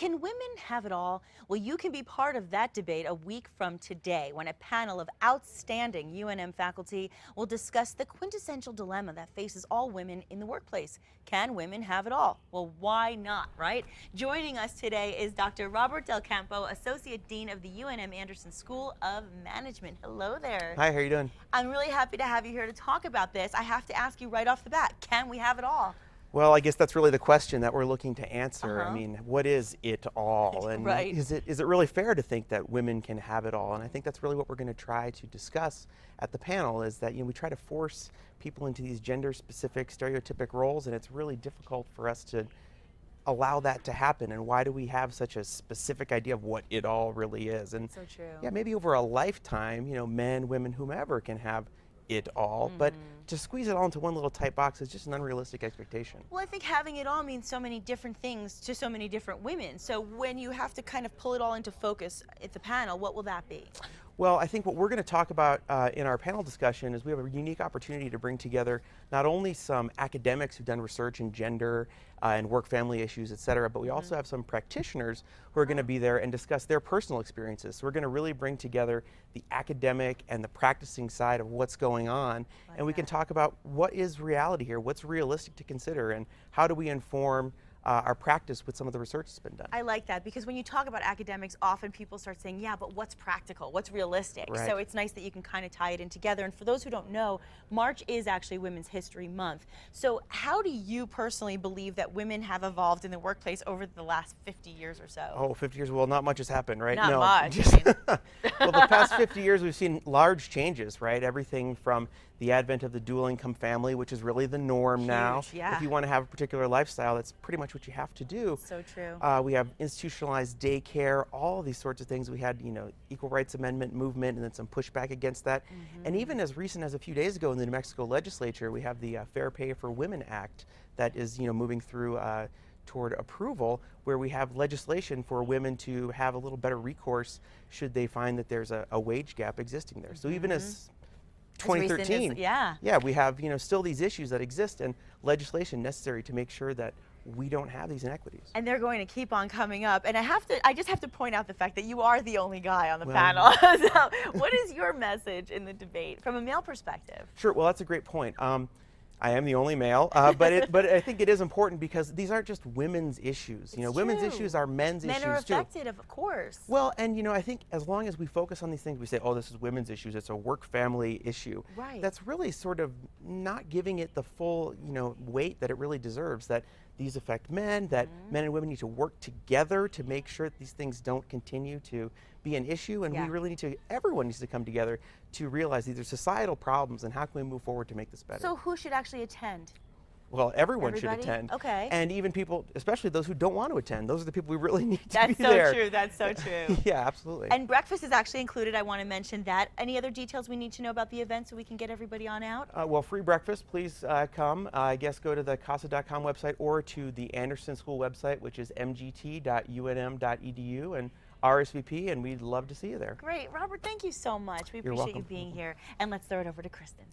Can women have it all? Well, you can be part of that debate a week from today when a panel of outstanding UNM faculty will discuss the quintessential dilemma that faces all women in the workplace. Can women have it all? Well, why not, right? Joining us today is Dr. Robert Del Campo, Associate Dean of the UNM Anderson School of Management. Hello there. Hi, how are you doing? I'm really happy to have you here to talk about this. I have to ask you right off the bat, can we have it all? Well, I guess that's really the question that we're looking to answer. I mean, what is it all? And Right. is it really fair to think that women can have it all? And I think that's really what we're going to try to discuss at the panel, is that we try to force people into these gender-specific, stereotypic roles, and it's really difficult for us to allow that to happen. And why do we have such a specific idea of what it all really is? And So true. yeah, maybe over a lifetime, men, women, whomever can have it all, but to squeeze it all into one little tight box is just an unrealistic expectation. Well, I think having it all means so many different things to so many different women. So when you have to kind of pull it all into focus at the panel, what will that be? Well, I think what we're going to talk about in our panel discussion is we have a unique opportunity to bring together not only some academics who've done research in gender and work-family issues, et cetera, but we also have some practitioners who are going to be there and discuss their personal experiences. So we're going to really bring together the academic and the practicing side of what's going on, and we can talk about what is reality here, what's realistic to consider, and how do we inform our practice with some of the research that's been done. I like that, because when you talk about academics, often people start saying, yeah, but what's practical? What's realistic? Right. So it's nice that you can kind of tie it in together. And for those who don't know, March is actually Women's History Month. So how do you personally believe that women have evolved in the workplace over the last 50 years or so? Oh, 50 years, well, not much has happened, right? Not no, much. Well, the past 50 years, we've seen large changes, right? Everything from the advent of the dual income family, which is really the norm now. Yeah. If you want to have a particular lifestyle, that's pretty much what you have to do. So true. We have institutionalized daycare, all these sorts of things. We had, Equal Rights Amendment movement and then some pushback against that. And even as recent as a few days ago in the New Mexico legislature, we have the Fair Pay for Women Act that is, moving through toward approval, where we have legislation for women to have a little better recourse should they find that there's a wage gap existing there. So even as 2013, yeah, we have still these issues that exist and legislation necessary to make sure that we don't have these inequities. And they're going to keep on coming up. And I just have to point out the fact that you are the only guy on the panel. So what is your message in the debate from a male perspective? Sure, well, that's a great point. I am the only male, but I think it is important because these aren't just women's issues. Women's issues are men's issues too. Men are affected, of course. Well, and I think as long as we focus on these things, we say, oh, this is women's issues, it's a work-family issue. Right. That's really sort of not giving it the full, weight that it really deserves. That these affect men, that men and women need to work together to make sure that these things don't continue to be an issue, and we really need to, everyone needs to come together to realize these are societal problems and how can we move forward to make this better. So who should actually attend? Well, everyone should Everybody? attend. Okay. And even people, especially those who don't want to attend, those are the people we really need to That's be so there. true, that's so true. Yeah, absolutely. And breakfast is actually included. I want to mention that. Any other details we need to know about the event so we can get everybody on out? Well, free breakfast, please come. I guess go to the CASA.com website or to the Anderson School website, which is mgt.unm.edu, and RSVP, and we'd love to see you there. Great. Robert, thank you so much. We You're appreciate welcome. you being here. And let's throw it over to Kristen.